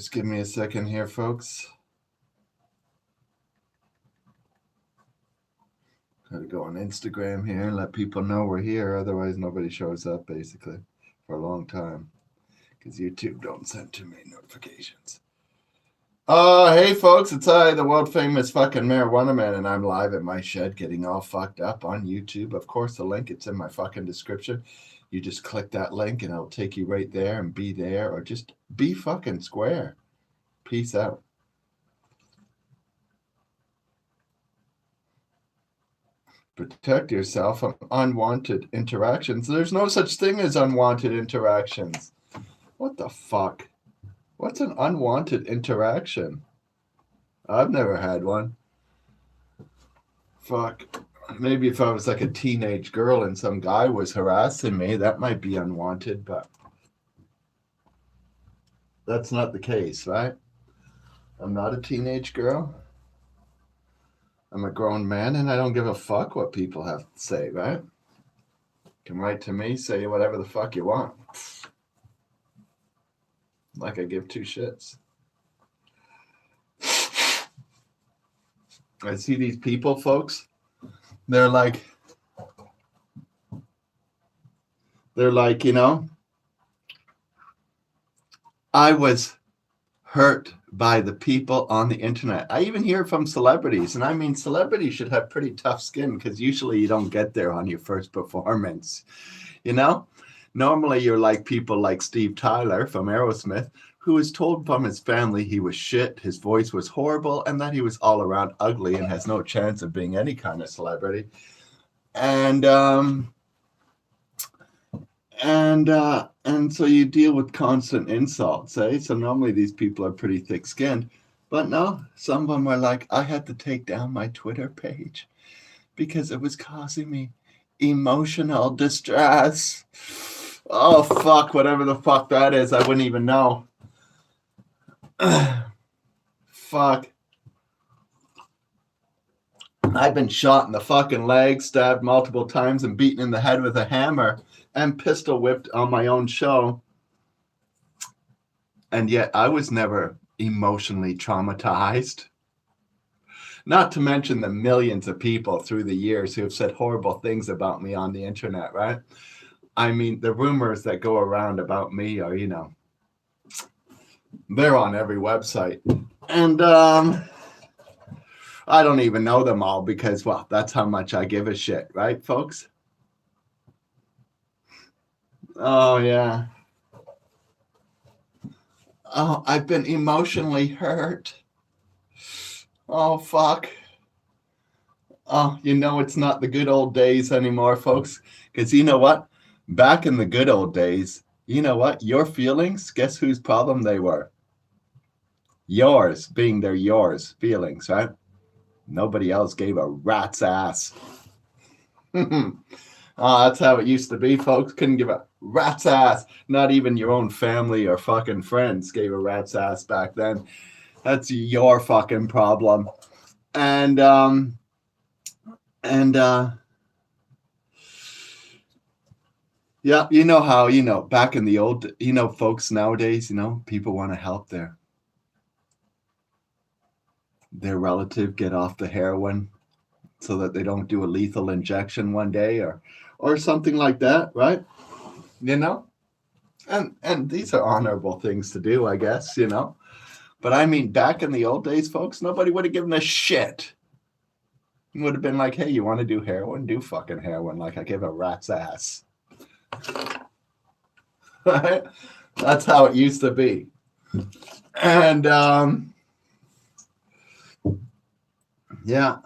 Just give me a second here, folks. Gotta go on Instagram here and let people know we're here. Otherwise, nobody shows up, basically, for a long time. Because YouTube don't send too many notifications. Hey, folks, it's I, the world-famous fucking marijuana man, and I'm live at my shed getting all fucked up on YouTube. Of course, the link, it's in my fucking description. You just click that link, and it'll take you right there and be there, or just be fucking square. Peace out. Protect yourself from unwanted interactions. There's no such thing as unwanted interactions. What the fuck? What's an unwanted interaction? I've never had one. Fuck. Maybe if I was like a teenage girl and some guy was harassing me, that might be unwanted, but that's not the case, right? I'm not a teenage girl. I'm a grown man, and I don't give a fuck what people have to say, right? Come right to me, say whatever the fuck you want. Like I give two shits. I see these people, folks. They're like, you know, I was hurt by the people on the internet. I even hear it from celebrities. And I mean, celebrities should have pretty tough skin because usually you don't get there on your first performance. You know, normally you're like people like Steve Tyler from Aerosmith, who was told from his family he was shit, his voice was horrible, and that he was all around ugly and has no chance of being any kind of celebrity. And so you deal with constant insults, eh? So normally these people are pretty thick-skinned. But no, some of them are like, I had to take down my Twitter page because it was causing me emotional distress. Oh, fuck, whatever the fuck that is, I wouldn't even know. Fuck. I've been shot in the fucking leg, stabbed multiple times, and beaten in the head with a hammer, and pistol whipped on my own show. And yet I was never emotionally traumatized. Not to mention the millions of people through the years who have said horrible things about me on the internet, right? I mean, the rumors that go around about me are, you know, they're on every website. And I don't even know them all because, well, that's how much I give a shit, right, folks? Oh, yeah. Oh, I've been emotionally hurt. Oh, fuck. Oh, you know, it's not the good old days anymore, folks. Because you know what? Back in the good old days, you know what? Your feelings, guess whose problem they were? Yours, being they're yours feelings, right? Nobody else gave a rat's ass. Oh, that's how it used to be, folks. Couldn't give a rat's ass. Not even your own family or fucking friends gave a rat's ass back then. That's your fucking problem. And yeah, you know how, you know, back in the old, you know, folks nowadays, you know, people want to help their relative get off the heroin so that they don't do a lethal injection one day or something like that, right? You know? And these are honorable things to do, I guess, you know? But I mean, back in the old days, folks, nobody would have given a shit. It would have been like, hey, you want to do heroin? Do fucking heroin. Like I give a rat's ass. Right? That's how it used to be. And yeah.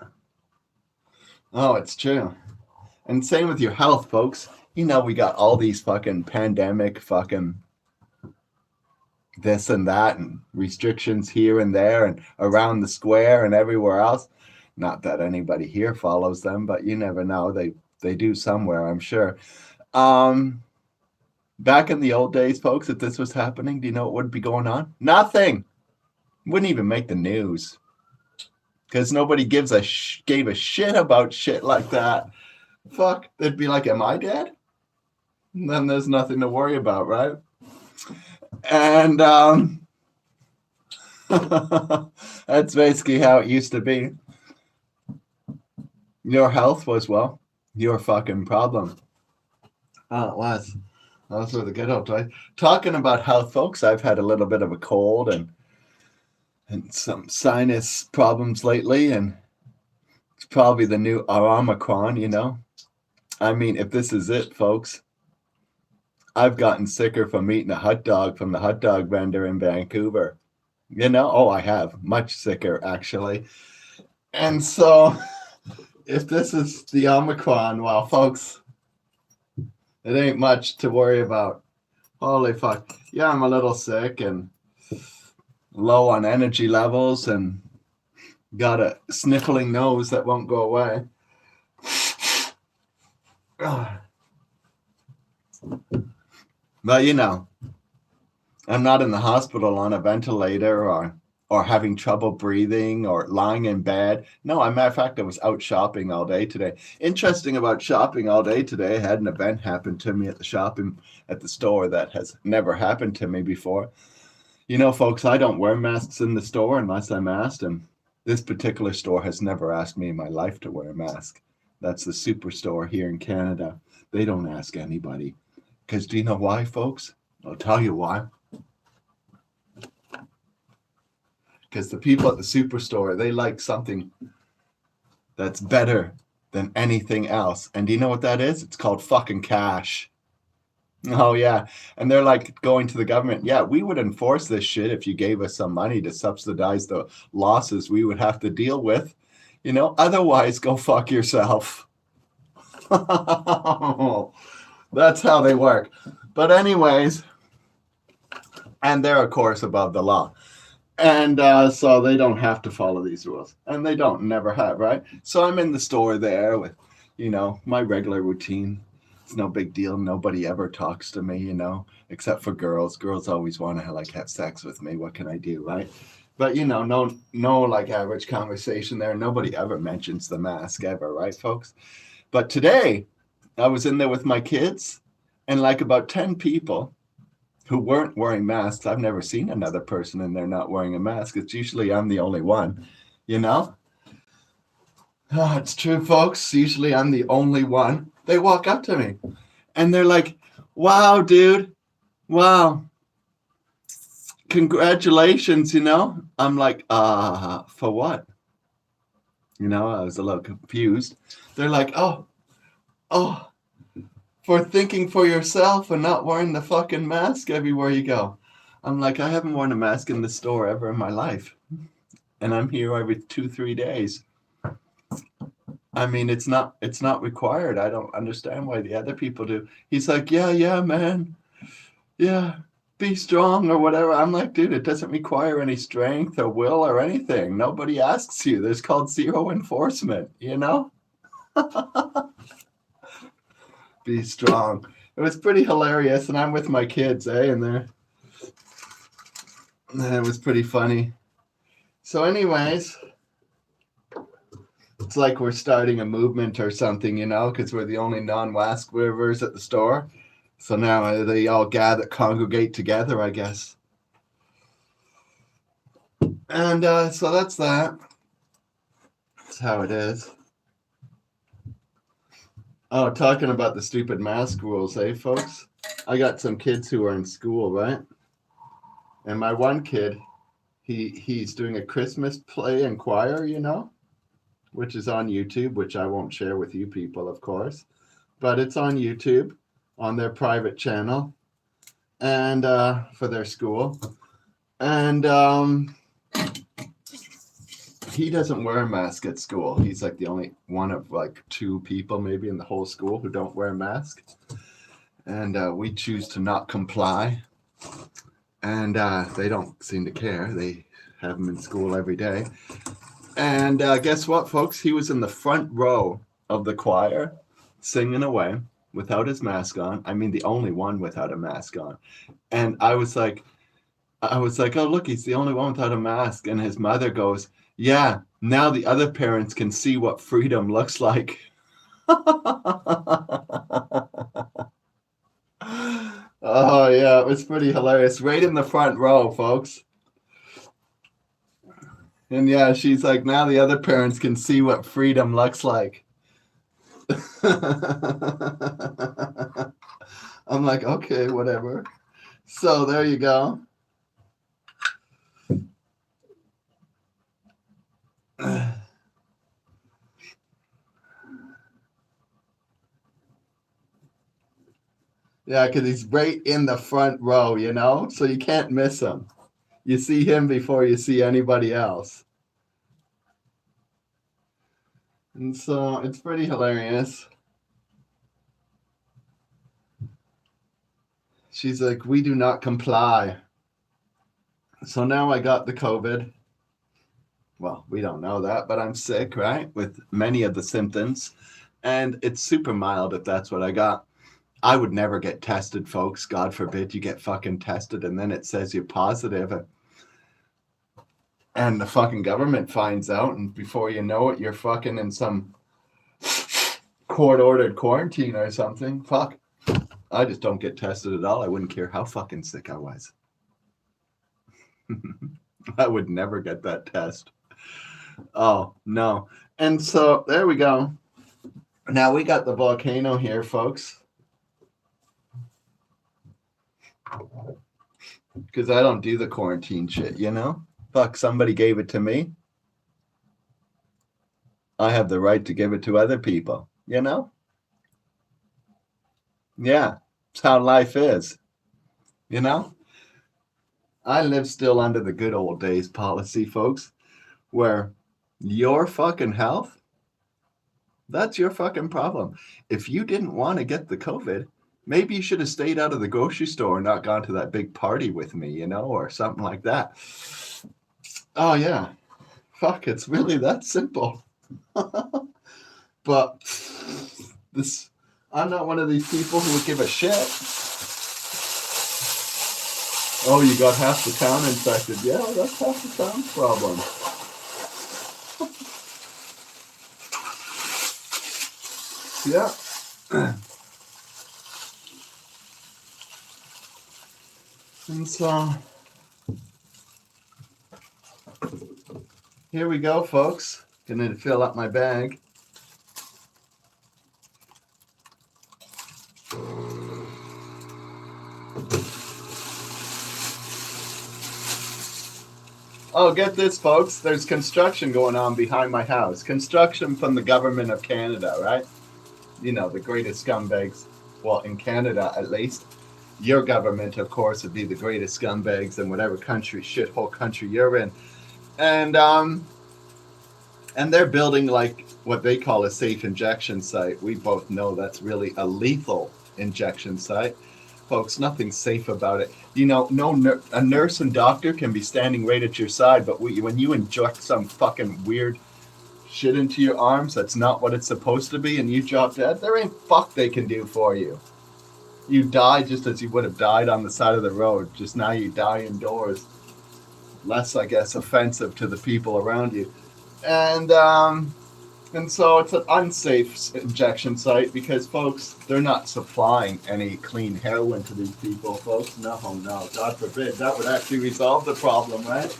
Oh, it's true. And same with your health, folks. You know, we got all these fucking pandemic fucking this and that and restrictions here and there and around the square and everywhere else. Not that anybody here follows them, but you never know. They do somewhere, I'm sure. Back in the old days, folks, if this was happening, do you know what would be going on? Nothing. Wouldn't even make the news. Because nobody gave a shit about shit like that. Fuck, they'd be like, am I dead? And then there's nothing to worry about, right? And That's basically how it used to be. Your health was, well, your fucking problem. Oh, it was. Those were the good old days. Talking about health, folks, I've had a little bit of a cold and some sinus problems lately, and it's probably the new Omicron, you know? I mean, if this is it, folks, I've gotten sicker from eating a hot dog from the hot dog vendor in Vancouver. You know? Oh, I have. Much sicker, actually. And so, if this is the Omicron, well, folks, it ain't much to worry about. Holy fuck. Yeah, I'm a little sick and low on energy levels and got a sniffling nose that won't go away. But you know, I'm not in the hospital on a ventilator or having trouble breathing or lying in bed. No, as a matter of fact, I was out shopping all day today. Interesting about shopping all day today, I had an event happen to me at the store that has never happened to me before. You know, folks, I don't wear masks in the store unless I'm asked, and this particular store has never asked me in my life to wear a mask. That's the Superstore here in Canada. They don't ask anybody. Because do you know why, folks? I'll tell you why. Because the people at the Superstore, they like something that's better than anything else. And do you know what that is? It's called fucking cash. Oh, yeah. And they're like going to the government. Yeah, we would enforce this shit if you gave us some money to subsidize the losses we would have to deal with. You know, otherwise, go fuck yourself. That's how they work. But anyways, and they're, of course, above the law. And so they don't have to follow these rules. And they don't, never have, right? So I'm in the store there with, you know, my regular routine. It's no big deal. Nobody ever talks to me, you know, except for girls. Girls always want to like have sex with me. What can I do, right? But you know, no like average conversation there. Nobody ever mentions the mask ever, right, folks? But today, I was in there with my kids, and like about 10 people who weren't wearing masks. I've never seen another person in there not wearing a mask. It's usually I'm the only one, you know? Oh, it's true, folks. Usually I'm the only one. They walk up to me and they're like, wow, dude. Wow. Congratulations, you know? I'm like, for what? You know, I was a little confused. They're like, oh, for thinking for yourself and not wearing the fucking mask everywhere you go. I'm like, I haven't worn a mask in the store ever in my life. And I'm here every 2-3 days. I mean, it's not required. I don't understand why the other people do. He's like, yeah, man. Yeah, be strong or whatever. I'm like, dude, it doesn't require any strength or will or anything. Nobody asks you. There's called zero enforcement, you know? Be strong. It was pretty hilarious, and I'm with my kids, and it was pretty funny. So anyways, it's like we're starting a movement or something, you know, because we're the only non-mask wearers at the store. So now they all congregate together, I guess. And so that's that. That's how it is. Oh, talking about the stupid mask rules, folks? I got some kids who are in school, right? And my one kid, he's doing a Christmas play and choir, you know, which is on YouTube, which I won't share with you people, of course. But it's on YouTube, on their private channel, and for their school. And he doesn't wear a mask at school. He's like the only one of like 2 people maybe in the whole school who don't wear a mask. And we choose to not comply. And they don't seem to care. They have him in school every day. And guess what, folks? He was in the front row of the choir singing away without his mask on. I mean, the only one without a mask on. And I was like, oh, look, he's the only one without a mask. And his mother goes, yeah, now the other parents can see what freedom looks like. Oh, yeah, it was pretty hilarious. Right in the front row, folks. And yeah, she's like, now the other parents can see what freedom looks like. I'm like, okay, whatever. So there you go. Yeah, because he's right in the front row, you know? So you can't miss him. You see him before you see anybody else. And so it's pretty hilarious. She's like, we do not comply. So now I got the COVID. Well, we don't know that, but I'm sick, right? With many of the symptoms. And it's super mild if that's what I got. I would never get tested, folks. God forbid you get fucking tested and then it says you're positive and the fucking government finds out, and before you know it, you're fucking in some court-ordered quarantine or something. Fuck. I just don't get tested at all. I wouldn't care how fucking sick I was. I would never get that test. Oh, no. And so there we go. Now we got the volcano here, folks. Because I don't do the quarantine shit, you know? Fuck, somebody gave it to me. I have the right to give it to other people, you know? Yeah, it's how life is, you know? I live still under the good old days policy, folks, where your fucking health, that's your fucking problem. If you didn't want to get the COVID, maybe you should have stayed out of the grocery store and not gone to that big party with me, you know, or something like that. Oh, yeah. Fuck, it's really that simple. But this, I'm not one of these people who would give a shit. Oh, you got half the town infected. Yeah, that's half the town's problem. Yeah. And so here we go, folks. Gonna fill up my bag. Oh, get this, folks. There's construction going on behind my house. Construction from the government of Canada, right? You know, the greatest scumbags. Well, in Canada, at least. Your government, of course, would be the greatest scumbags in whatever country, shithole country you're in. And they're building like what they call a safe injection site. We both know that's really a lethal injection site. Folks, nothing safe about it. You know, a nurse and doctor can be standing right at your side, but when you inject some fucking weird shit into your arms, that's not what it's supposed to be, and you drop dead, there ain't fuck they can do for you. You die just as you would have died on the side of the road. Just now you die indoors. Less, I guess, offensive to the people around you. And so it's an unsafe injection site because, folks, they're not supplying any clean heroin to these people, folks. No, God forbid. That would actually resolve the problem, right?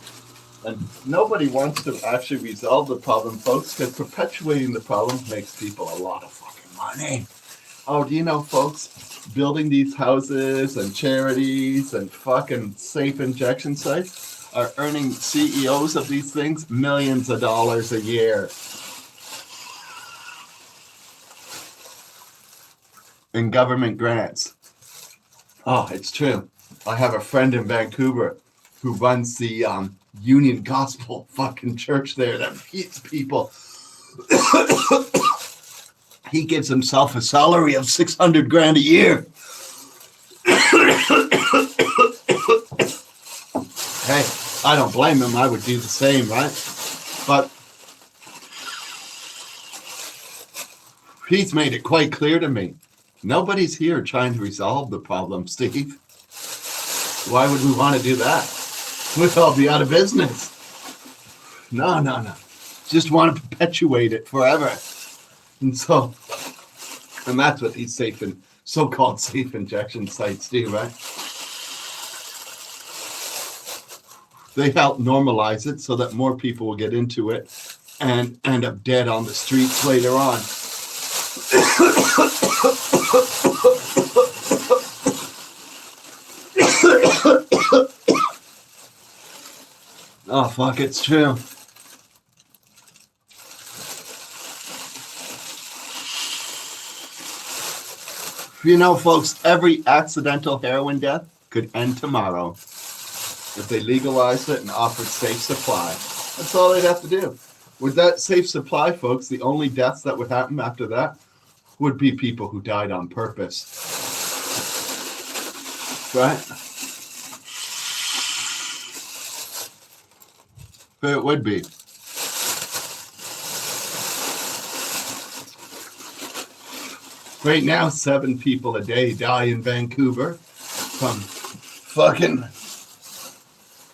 And nobody wants to actually resolve the problem, folks, because perpetuating the problem makes people a lot of fucking money. Oh, do you know, folks, building these houses and charities and fucking safe injection sites are earning CEOs of these things millions of dollars a year. In government grants. Oh, it's true. I have a friend in Vancouver who runs the Union Gospel fucking church there that feeds people. He gives himself a salary of $600,000 a year. Hey, I don't blame him. I would do the same, right? But he's made it quite clear to me. Nobody's here trying to resolve the problem, Steve. Why would we want to do that? We'd all be out of business. No. Just want to perpetuate it forever. And that's what these so-called safe injection sites do, right? They help normalize it so that more people will get into it and end up dead on the streets later on. Oh, fuck, it's true. You know, folks, every accidental heroin death could end tomorrow if they legalized it and offered safe supply. That's all they'd have to do. With that safe supply, folks, the only deaths that would happen after that would be people who died on purpose. Right? It would be. Right now, 7 people a day die in Vancouver from fucking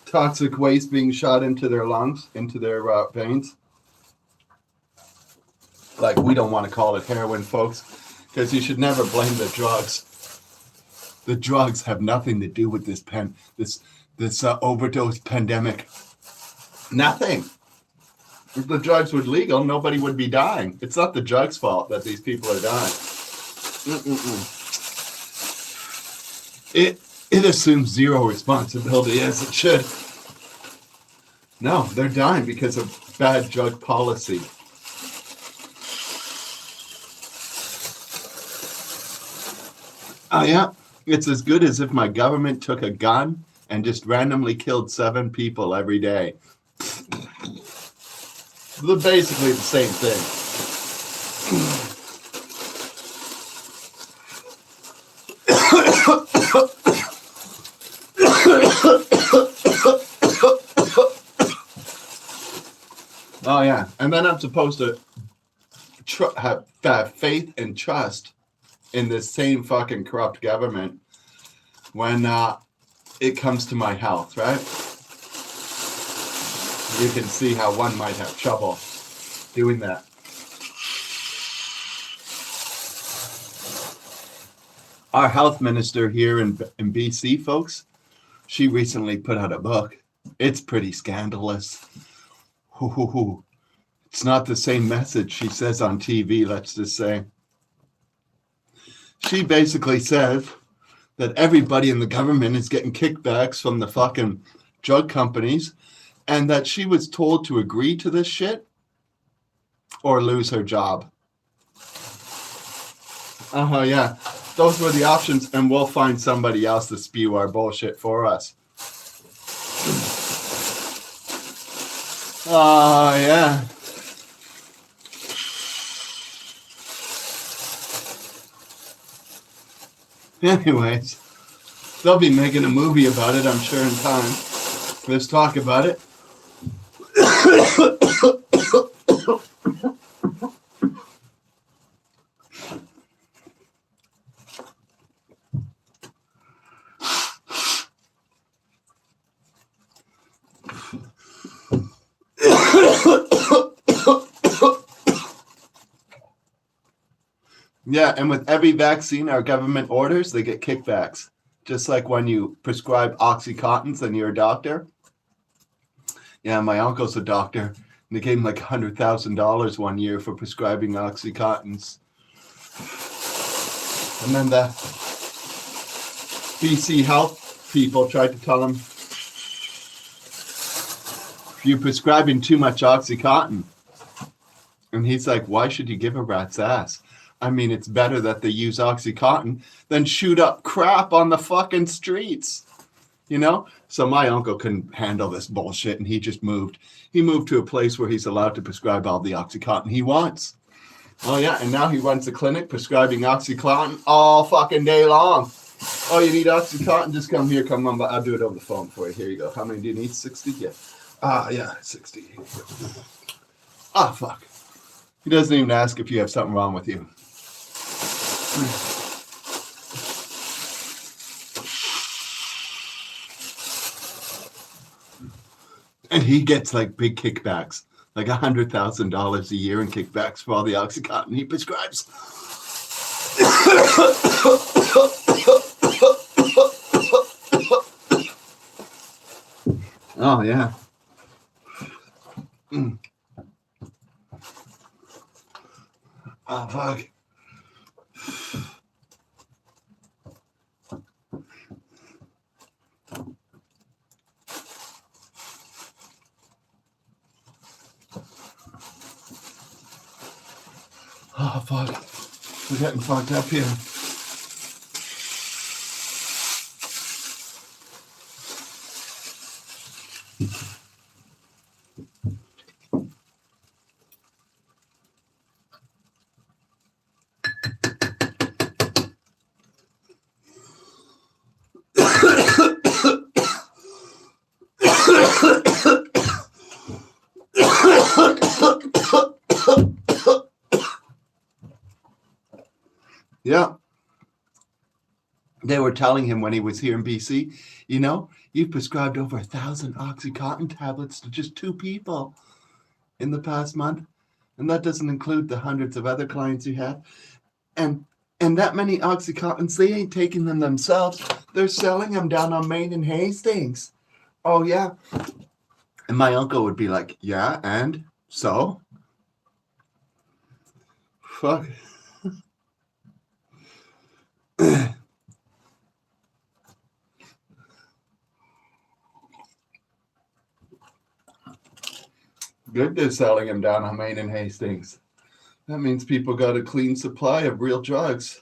toxic waste being shot into their lungs, into their veins. Like, we don't want to call it heroin, folks, because you should never blame the drugs. The drugs have nothing to do with this overdose pandemic. Nothing. If the drugs were legal, nobody would be dying. It's not the drugs' fault that these people are dying. It assumes zero responsibility, as it should. No, they're dying because of bad drug policy. Oh, yeah. It's as good as if my government took a gun and just randomly killed 7 people every day. They're basically the same thing. Oh, yeah. And then I'm supposed to have faith and trust in this same fucking corrupt government when it comes to my health, right? You can see how one might have trouble doing that. Our health minister here in BC, folks, she recently put out a book. It's pretty scandalous. It's not the same message she says on TV, let's just say. She basically says that everybody in the government is getting kickbacks from the fucking drug companies, and that she was told to agree to this shit or lose her job. Yeah. Those were the options, and we'll find somebody else to spew our bullshit for us. Yeah. Anyways, they'll be making a movie about it, I'm sure, in time. Let's talk about it. Yeah, and with every vaccine our government orders, they get kickbacks. Just like when you prescribe Oxycontins and you're a doctor. Yeah, my uncle's a doctor, and they gave him like $100,000 one year for prescribing Oxycontins. And then the BC health people tried to tell him, you're prescribing too much Oxycontin. And he's like, why should you give a rat's ass? I mean, it's better that they use Oxycontin than shoot up crap on the fucking streets, you know? So my uncle couldn't handle this bullshit, and he just moved. He moved to a place where he's allowed to prescribe all the Oxycontin he wants. Oh, yeah, and now he runs a clinic prescribing Oxycontin all fucking day long. Oh, you need Oxycontin? Just come here, come on. I'll do it over the phone for you. Here you go. How many do you need? 60? Yeah. Yeah, 60. Fuck. He doesn't even ask if you have something wrong with you. And he gets like big kickbacks, like $100,000 a year in kickbacks for all the Oxycontin he prescribes. Oh, yeah. Oh, fuck. Oh, fuck. We're getting fucked up here. Yeah. They were telling him when he was here in BC, you know, you've prescribed over 1,000 Oxycontin tablets to just 2 people in the past month. And that doesn't include the hundreds of other clients you have. And that many Oxycontins, they ain't taking them themselves. They're selling them down on Main and Hastings. Oh, yeah. And my uncle would be like, yeah, and so? Fuck. Good they're selling them down on Main and Hastings. That means people got a clean supply of real drugs.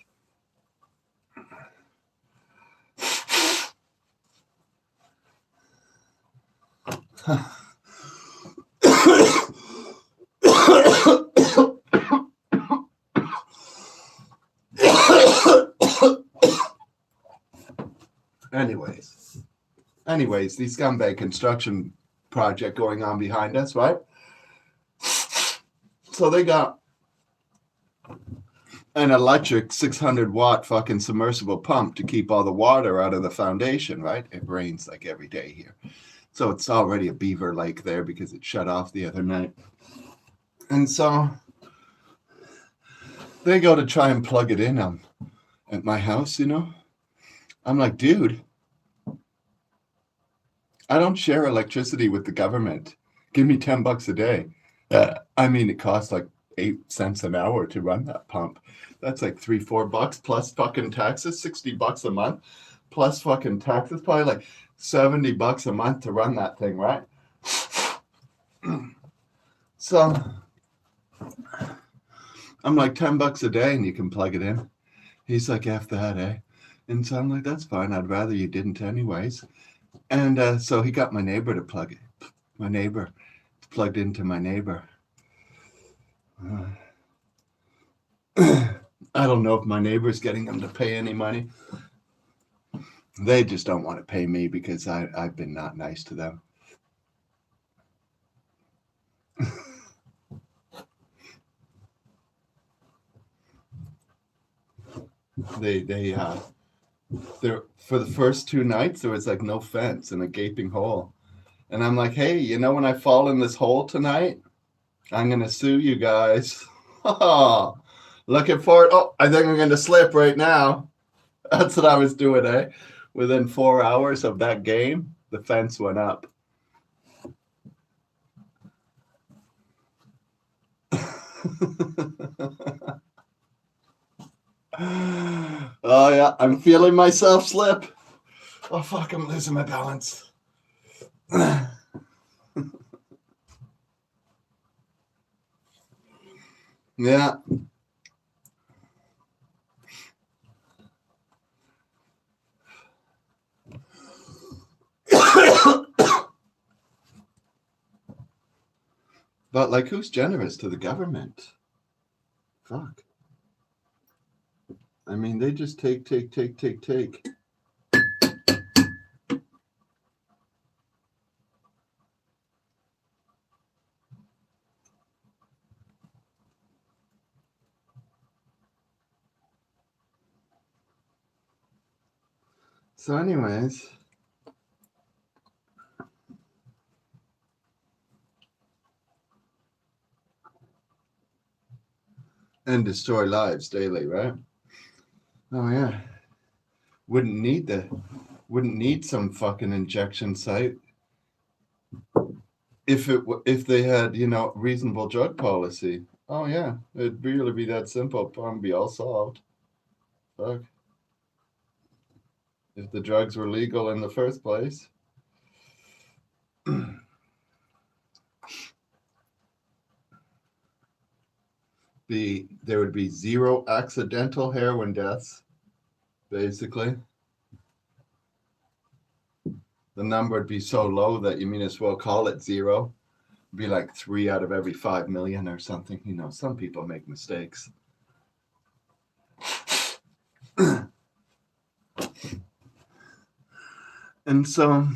Anyways, the scumbag construction project going on behind us, right? So they got an electric 600-watt fucking submersible pump to keep all the water out of the foundation, right? It rains like every day here. So it's already a beaver lake there because it shut off the other night. And so they go to try and plug it in at my house, you know? I'm like, dude, I don't share electricity with the government. Give me $10 a day. I mean, it costs like 8 cents an hour to run that pump. That's like $3-4 plus fucking taxes, $60 a month plus fucking taxes, probably like $70 a month to run that thing, right? So I'm like, $10 a day and you can plug it in. He's like, F that, eh? And so I'm like, that's fine. I'd rather you didn't anyways. And so he got my neighbor to plug it. My neighbor plugged into my neighbor. I don't know if my neighbor's getting them to pay any money. They just don't want to pay me because I've been not nice to them. There for the first 2 nights there was like no fence and a gaping hole. And I'm like, hey, you know, when I fall in this hole tonight, I'm gonna sue you guys. Looking for it. Oh, I think I'm gonna slip right now. That's what I was doing, eh? Within 4 hours of that game, the fence went up. Oh yeah, I'm feeling myself slip. Oh fuck, I'm losing my balance. Yeah. But like, who's generous to the government? Fuck. I mean, they just take. So anyways, and destroy lives daily, right? Oh yeah. Wouldn't need some fucking injection site. if they had, reasonable drug policy. Oh yeah, it'd really be that simple. Problem be all solved. Fuck. If the drugs were legal in the first place. There would be zero accidental heroin deaths, basically. The number would be so low that you mean as well call it zero. It'd be like 3 out of every 5 million or something. Some people make mistakes. And so,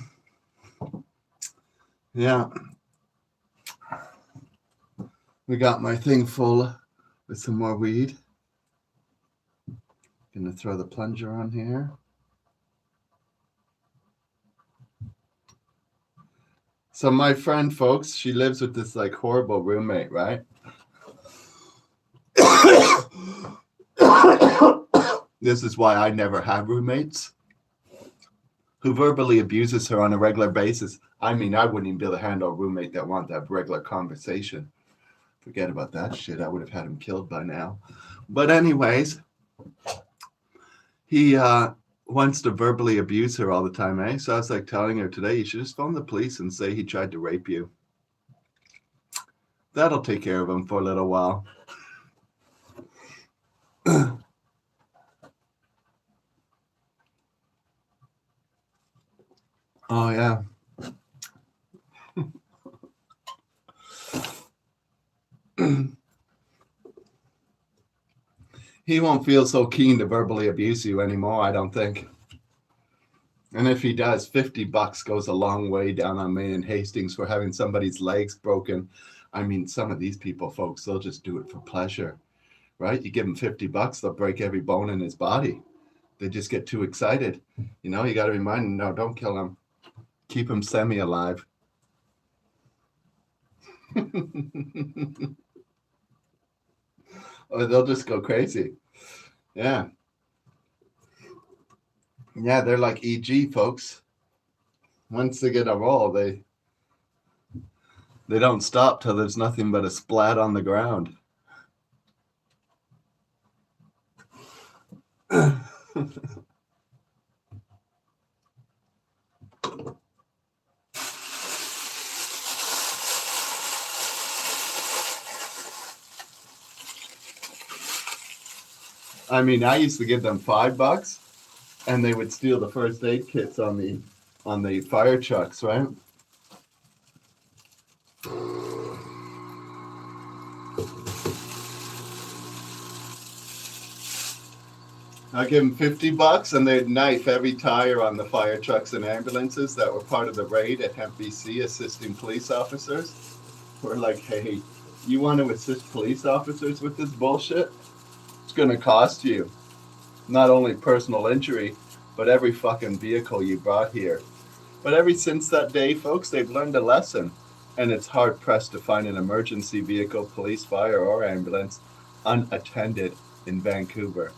yeah, we got my thing full with some more weed. Gonna throw the plunger on here. So my friend, folks, she lives with this like horrible roommate, right? This is why I never have roommates who verbally abuses her on a regular basis. I mean, I wouldn't even be able to handle a roommate that wanted to have regular conversation. Forget about that shit. I would have had him killed by now. But anyways, he wants to verbally abuse her all the time, eh? So I was like telling her today, you should just phone the police and say he tried to rape you. That'll take care of him for a little while. Oh, yeah. He won't feel so keen to verbally abuse you anymore, I don't think. And if he does, $50 goes a long way down on Main and Hastings for having somebody's legs broken. I mean, some of these people, folks, they'll just do it for pleasure, right? You give them $50, they'll break every bone in his body. They just get too excited. You got to remind them, no, don't kill him. Keep him semi-alive. Or they'll just go crazy. Yeah. Yeah, they're like EG, folks. Once they get a roll, they don't stop till there's nothing but a splat on the ground. I mean, I used to give them $5, and they would steal the first aid kits on the fire trucks, right? I give them $50, and they'd knife every tire on the fire trucks and ambulances that were part of the raid at Hemp BC, assisting police officers. We're like, hey, you want to assist police officers with this bullshit? It's going to cost you not only personal injury, but every fucking vehicle you brought here. But ever since that day, folks, they've learned a lesson. And it's hard pressed to find an emergency vehicle, police, fire, or ambulance unattended in Vancouver.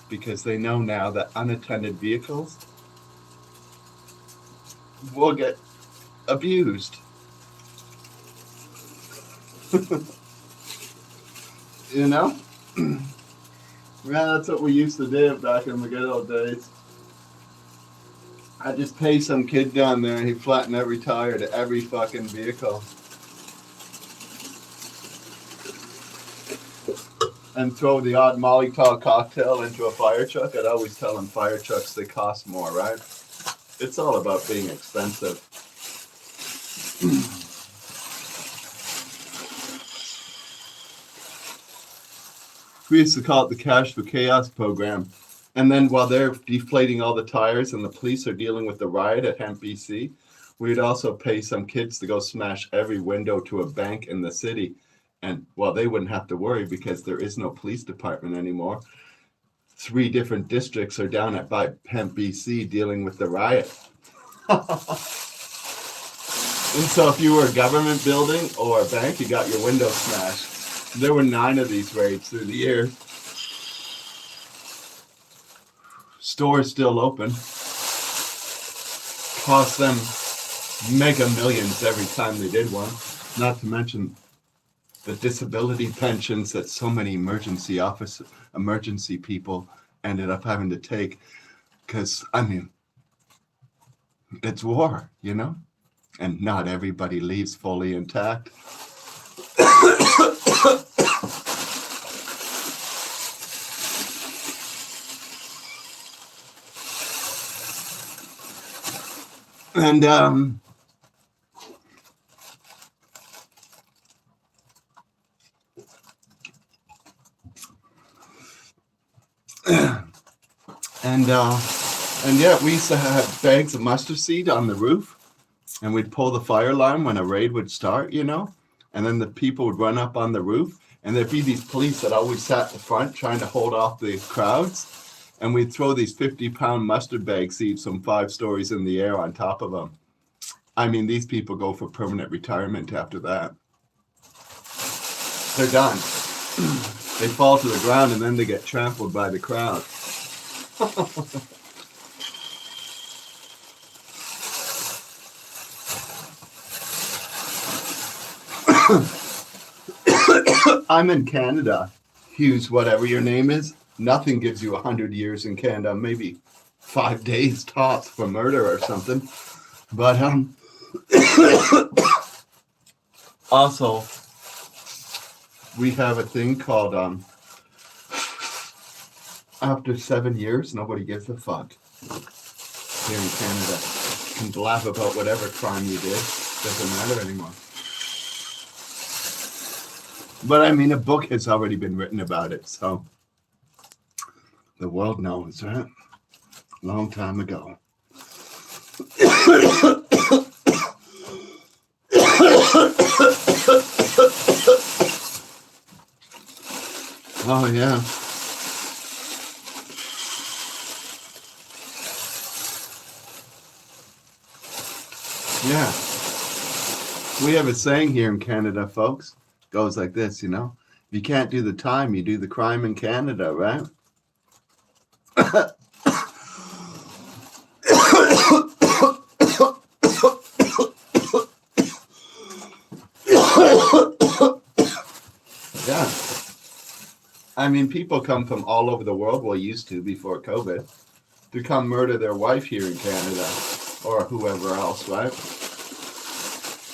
Because they know now that unattended vehicles will get abused. Yeah, that's what we used to do back in the good old days. I just pay some kid down there and he'd flatten every tire to every fucking vehicle. And throw the odd Molotov cocktail into a fire truck. I'd always tell them fire trucks, they cost more, right? It's all about being expensive. We used to call it the Cash for Chaos program. And then while they're deflating all the tires and the police are dealing with the riot at Hemp BC, we'd also pay some kids to go smash every window to a bank in the city. And well, they wouldn't have to worry because there is no police department anymore. 3 different districts are down at Hemp BC dealing with the riot. And so if you were a government building or a bank, you got your window smashed. There were 9 of these raids through the year. Stores still open. Cost them mega millions every time they did one. Not to mention the disability pensions that so many emergency people ended up having to take. Because, I mean, it's war, you know? And not everybody leaves fully intact. And and yeah, we used to have bags of mustard seed on the roof, and we'd pull the fire alarm when a raid would start, you know, and then the people would run up on the roof, and there'd be these police that always sat at the front trying to hold off the crowds, and we'd throw these 50-pound mustard bag seeds from 5 stories in the air on top of them. I mean, these people go for permanent retirement after that. They're done. They fall to the ground, and then they get trampled by the crowd. I'm in Canada. Hughes, whatever your name is, nothing gives you 100 years in Canada, maybe 5 days tops for murder or something. But also, we have a thing called after 7 years, nobody gives a fuck here in Canada. You can laugh about whatever crime you did. Doesn't matter anymore. But I mean, a book has already been written about it, so the world knows, right? Long time ago. Oh, yeah. Yeah. We have a saying here in Canada, folks. Goes like this, you know. If you can't do the time, you do the crime in Canada, right? Yeah. I mean, people come from all over the world, well, used to before COVID, to come murder their wife here in Canada or whoever else, right?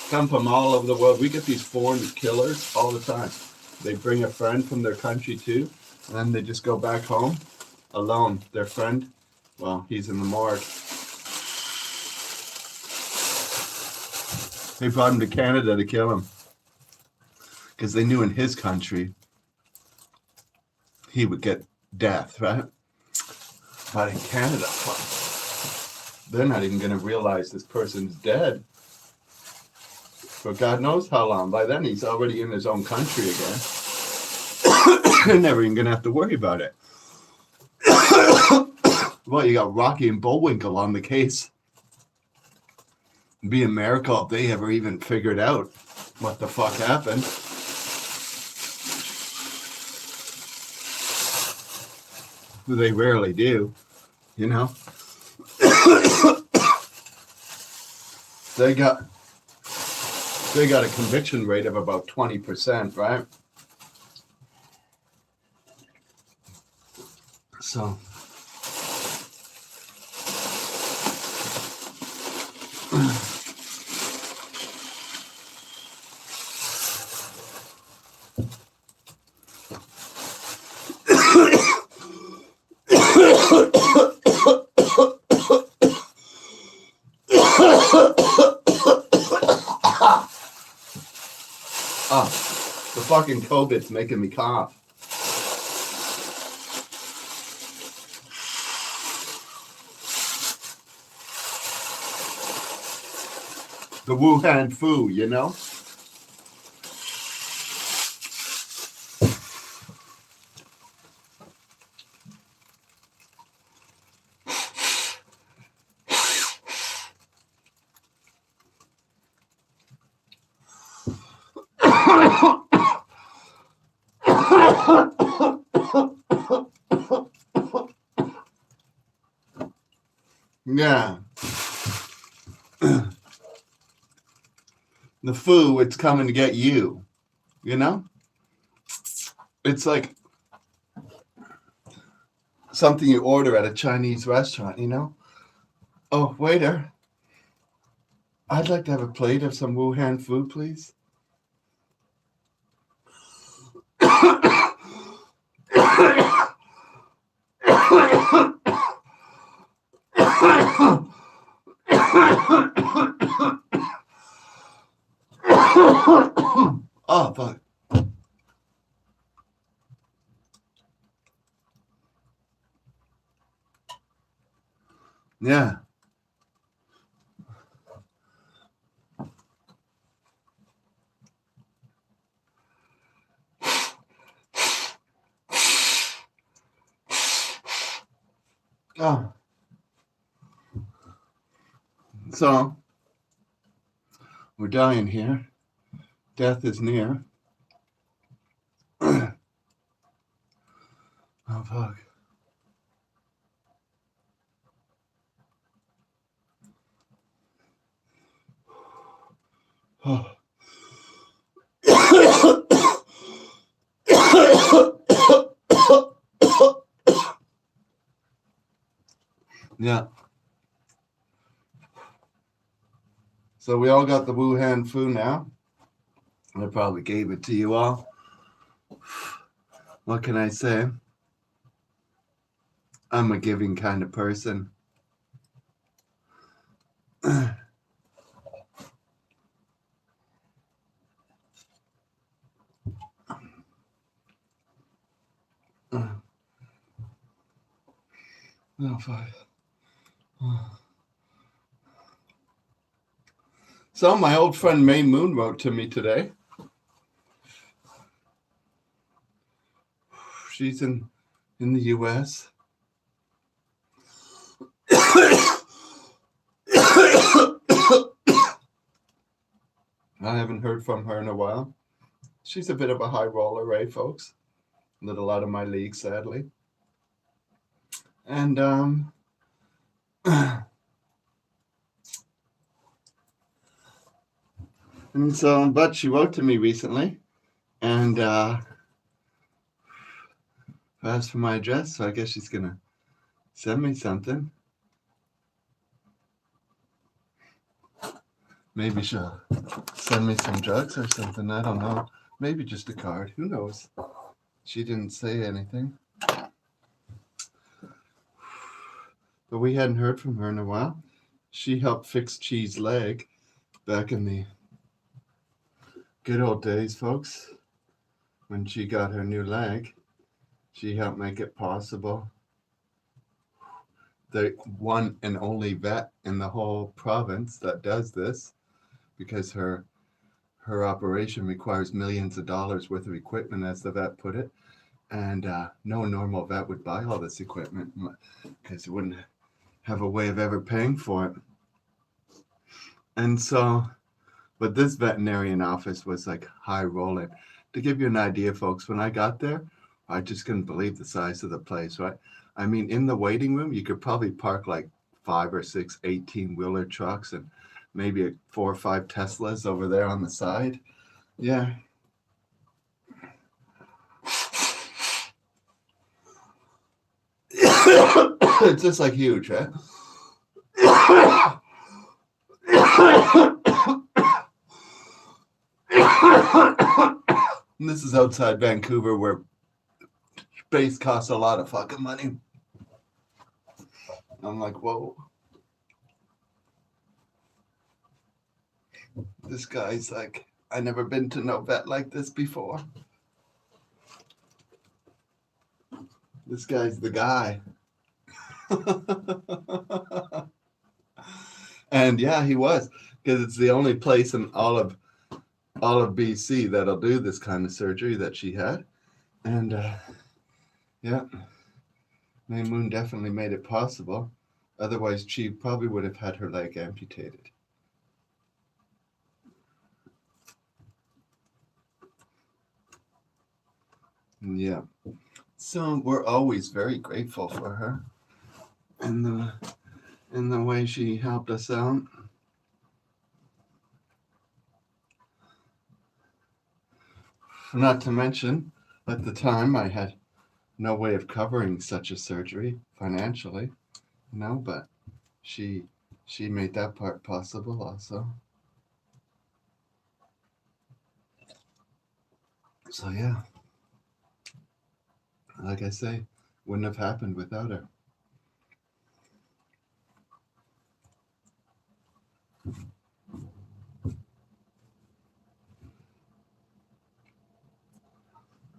Come from all over the world. We get these foreign killers all the time. They bring a friend from their country too, and then they just go back home alone. Their friend, well, he's in the morgue. They brought him to Canada to kill him because they knew in his country he would get death, right? But in Canada, they're not even going to realize this person's dead for God knows how long. By then, he's already in his own country again. They're never even going to have to worry about it. Well, you got Rocky and Bullwinkle on the case. It'd be a miracle if they ever even figured out what the fuck happened. They rarely do, you know. They got a conviction rate of about 20%, right? So the fucking COVID's making me cough. The Wuhan flu, you know? Yeah. the foo, it's coming to get you. You know? It's like something you order at a Chinese restaurant, you know? Oh, waiter, I'd like to have a plate of some Wuhan food, please. Oh, fuck. Yeah. Oh. So, we're dying here. Death is near. Oh, fuck. Oh. Yeah. So we all got the Wuhan flu now. I probably gave it to you all. What can I say? I'm a giving kind of person. Oh, fuck. So my old friend May Moon wrote to me today. She's in the U.S. I haven't heard from her in a while. She's a bit of a high roller, right, folks? A little out of my league, sadly. And and so, but she wrote to me recently, and asked for my address. So I guess she's gonna send me something. Maybe she'll send me some drugs or something. I don't know. Maybe just a card. Who knows? She didn't say anything. But we hadn't heard from her in a while. She helped fix Chee's leg back in the good old days, folks. When she got her new leg, she helped make it possible. The one and only vet in the whole province that does this, because her operation requires millions of dollars worth of equipment, as the vet put it. And no normal vet would buy all this equipment because it wouldn't have a way of ever paying for it. And so, but this veterinarian office was like high rolling. To give you an idea, folks, when I got there, I just couldn't believe the size of the place, right? I mean, in the waiting room, you could probably park like 5 or 6 18-wheeler trucks and maybe 4 or 5 Teslas over there on the side. Yeah. It's just like huge, right? And this is outside Vancouver, where space costs a lot of fucking money. I'm like, whoa. This guy's like, I never been to no vet like this before. This guy's the guy. And yeah, he was, because it's the only place in all of BC that'll do this kind of surgery that she had. And yeah, May Moon definitely made it possible. Otherwise, she probably would have had her leg amputated. Yeah. So we're always very grateful for her and the way she helped us out. Not to mention, at the time, I had no way of covering such a surgery financially, but she she made that part possible also. So yeah, like I say, wouldn't have happened without her.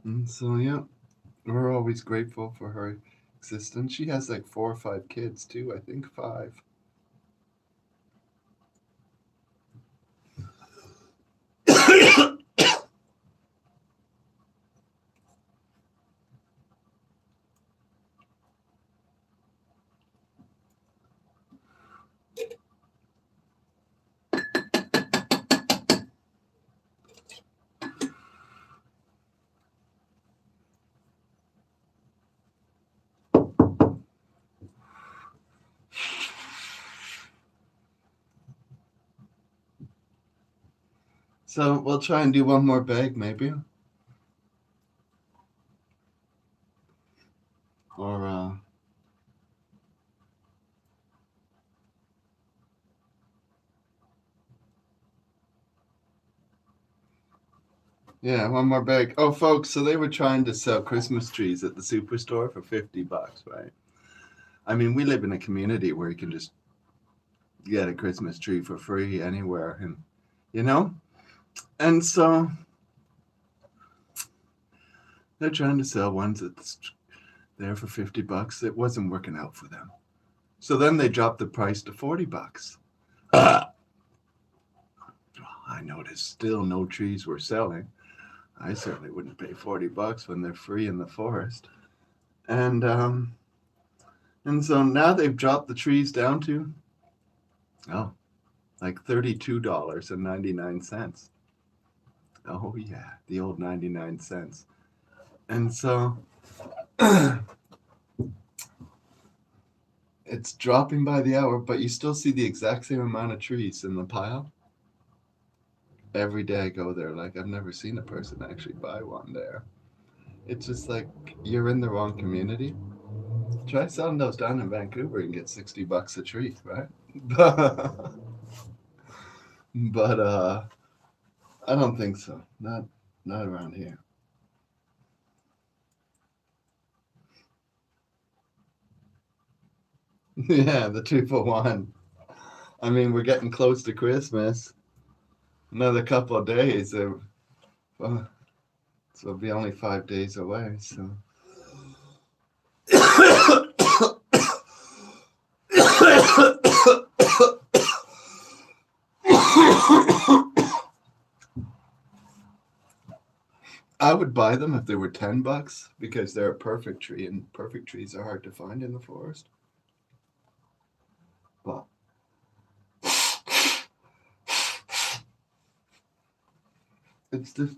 And so yeah, we're always grateful for her existence. She has like 4 or 5 kids too. I think 5. So we'll try and do one more bag maybe, or yeah, one more bag. Oh, folks, so they were trying to sell Christmas trees at the superstore for $50, right? I mean, we live in a community where you can just get a Christmas tree for free anywhere, and you know, and so they're trying to sell ones that's there for $50. It wasn't working out for them. So then they dropped the price to $40. I noticed still no trees were selling. I certainly wouldn't pay $40 when they're free in the forest. And um, and so now they've dropped the trees down to oh, like $32.99. Oh yeah, the old 99 cents. And so it's dropping by the hour, but you still see the exact same amount of trees in the pile. Every day I go there, like I've never seen a person actually buy one there. It's just like you're in the wrong community. Try selling those down in Vancouver and get $60 a tree, right? But I don't think so. Not around here. Yeah, the 2 for 1. I mean, we're getting close to Christmas. Another couple of days. Well, so it'll be only 5 days away. So I would buy them if they were $10 because they're a perfect tree, and perfect trees are hard to find in the forest. But it's just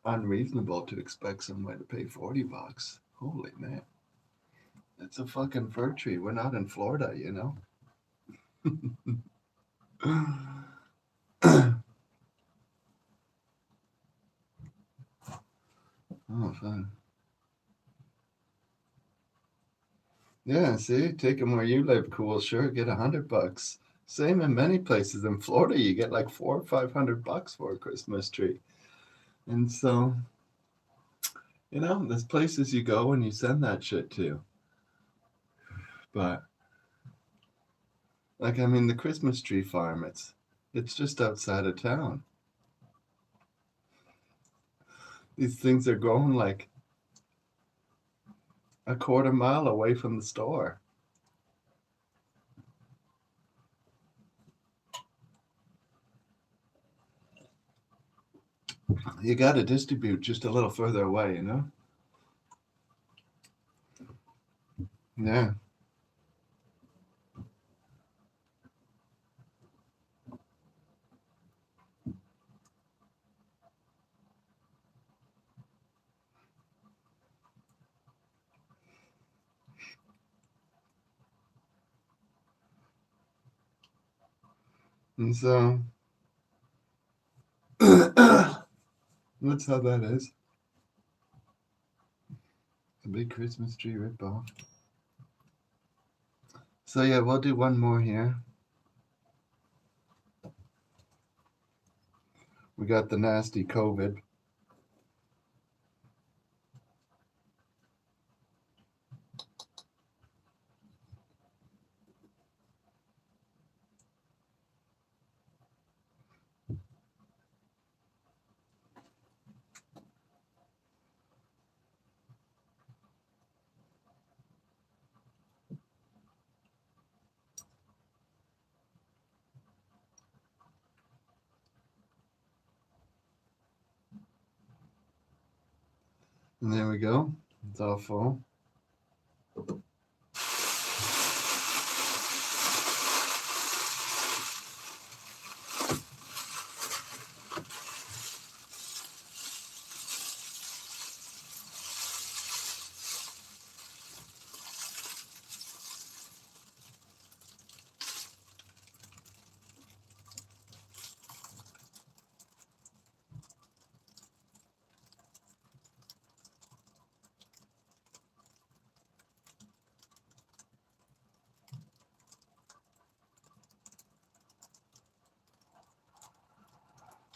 unreasonable to expect someone to pay $40. Holy man. It's a fucking fir tree. We're not in Florida, you know? Oh, fun. Yeah, see, take them where you live, cool, sure, get $100. Same in many places in Florida, you get like 400 or 500 bucks for a Christmas tree. And so, there's places you go and you send that shit to. But like, I mean, the Christmas tree farm, it's just outside of town. These things are growing like a quarter mile away from the store. You got to distribute just a little further away. Yeah. And so, That's how that is. A big Christmas tree ripoff. So yeah, we'll do one more here. We got the nasty COVID. And there we go. It's all full.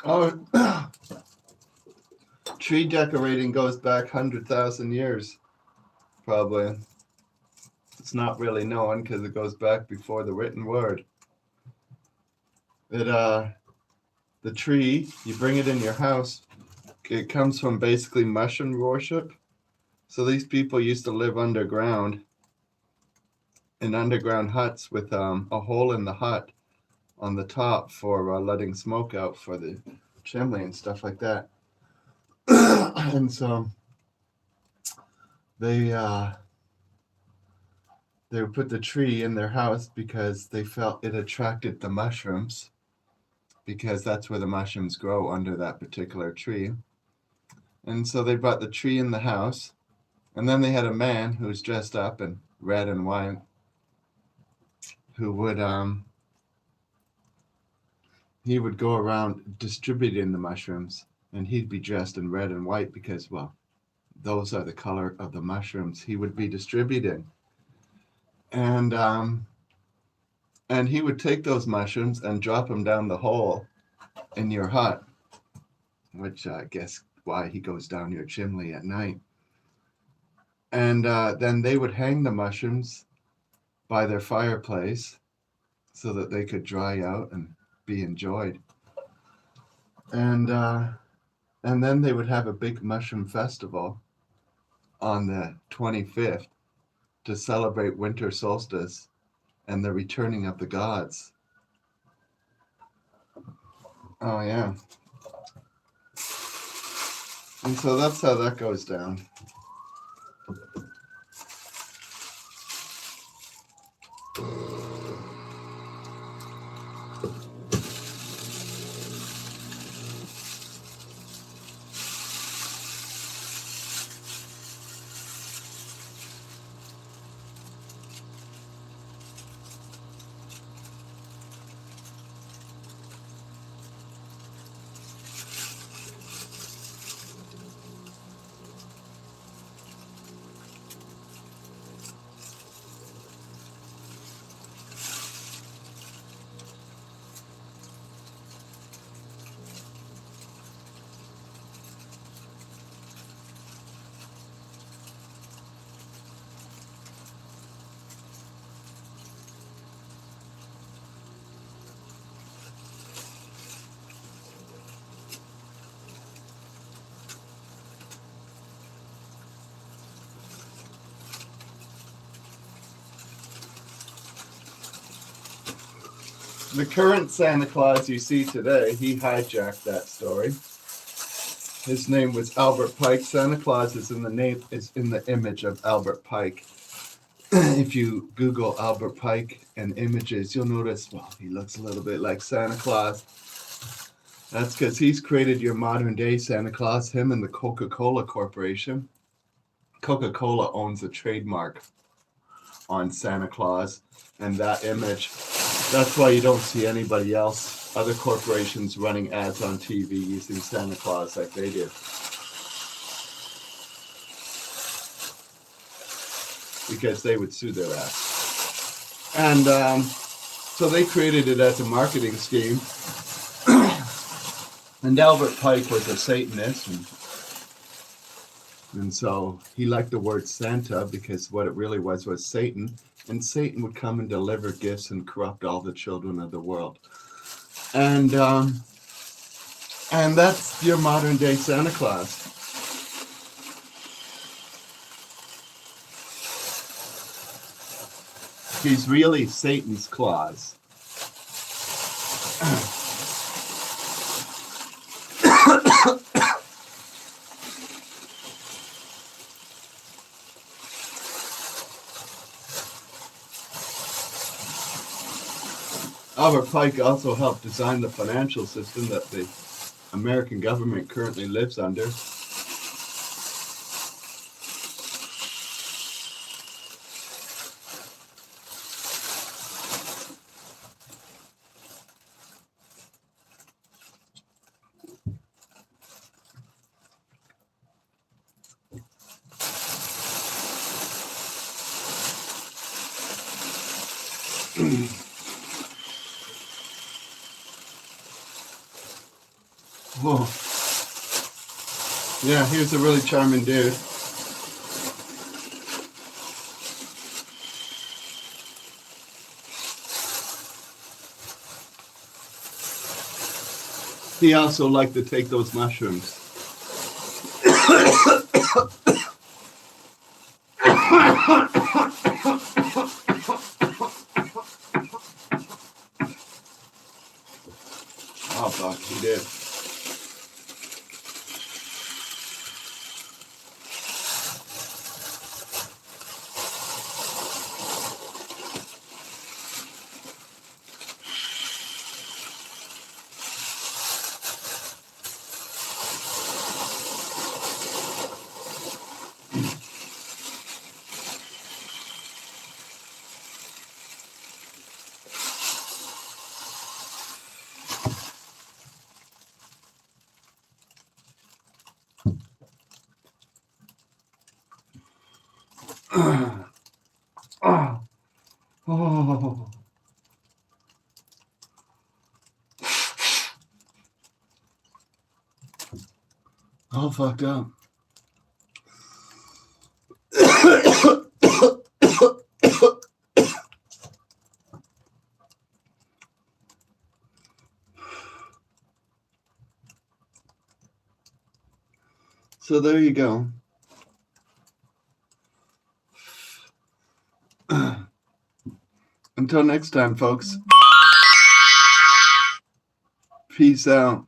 Oh, tree decorating goes back 100,000 years, probably. It's not really known because it goes back before the written word. The tree, you bring it in your house, it comes from basically mushroom worship. So these people used to live underground in underground huts with a hole in the hut on the top for letting smoke out for the chimney and stuff like that. And so they would put the tree in their house because they felt it attracted the mushrooms, because that's where the mushrooms grow, under that particular tree. And so they brought the tree in the house, and then they had a man who was dressed up in red and white who would he would go around distributing the mushrooms, and he'd be dressed in red and white because, well, those are the color of the mushrooms he would be distributing. And he would take those mushrooms and drop them down the hole in your hut, which I guess why he goes down your chimney at night. And then they would hang the mushrooms by their fireplace so that they could dry out and be enjoyed. And then they would have a big mushroom festival on the 25th to celebrate winter solstice and the returning of the gods. Oh, yeah. And so that's how that goes down. The current Santa Claus you see today, he hijacked that story. His name was Albert Pike. Santa Claus is in the image of Albert Pike. If you Google Albert Pike and images, you'll notice, well, he looks a little bit like Santa Claus. That's because he's created your modern day Santa Claus, him and the Coca-Cola Corporation. Coca-Cola owns a trademark on Santa Claus and that image. That's why you don't see anybody else other corporations running ads on TV using Santa Claus like they do. Because they would sue their ass. And so they created it as a marketing scheme. And Albert Pike was a Satanist. And so he liked the word Santa because what it really was Satan. And Satan would come and deliver gifts and corrupt all the children of the world. And that's your modern day Santa Claus. He's really Satan's Claus. Albert Pike also helped design the financial system that the American government currently lives under. Oh. Yeah, here's a really charming dude. He also liked to take those mushrooms. Oh, fuck, he did. Oh. All fucked up. So there you go. Until next time, folks. Peace out.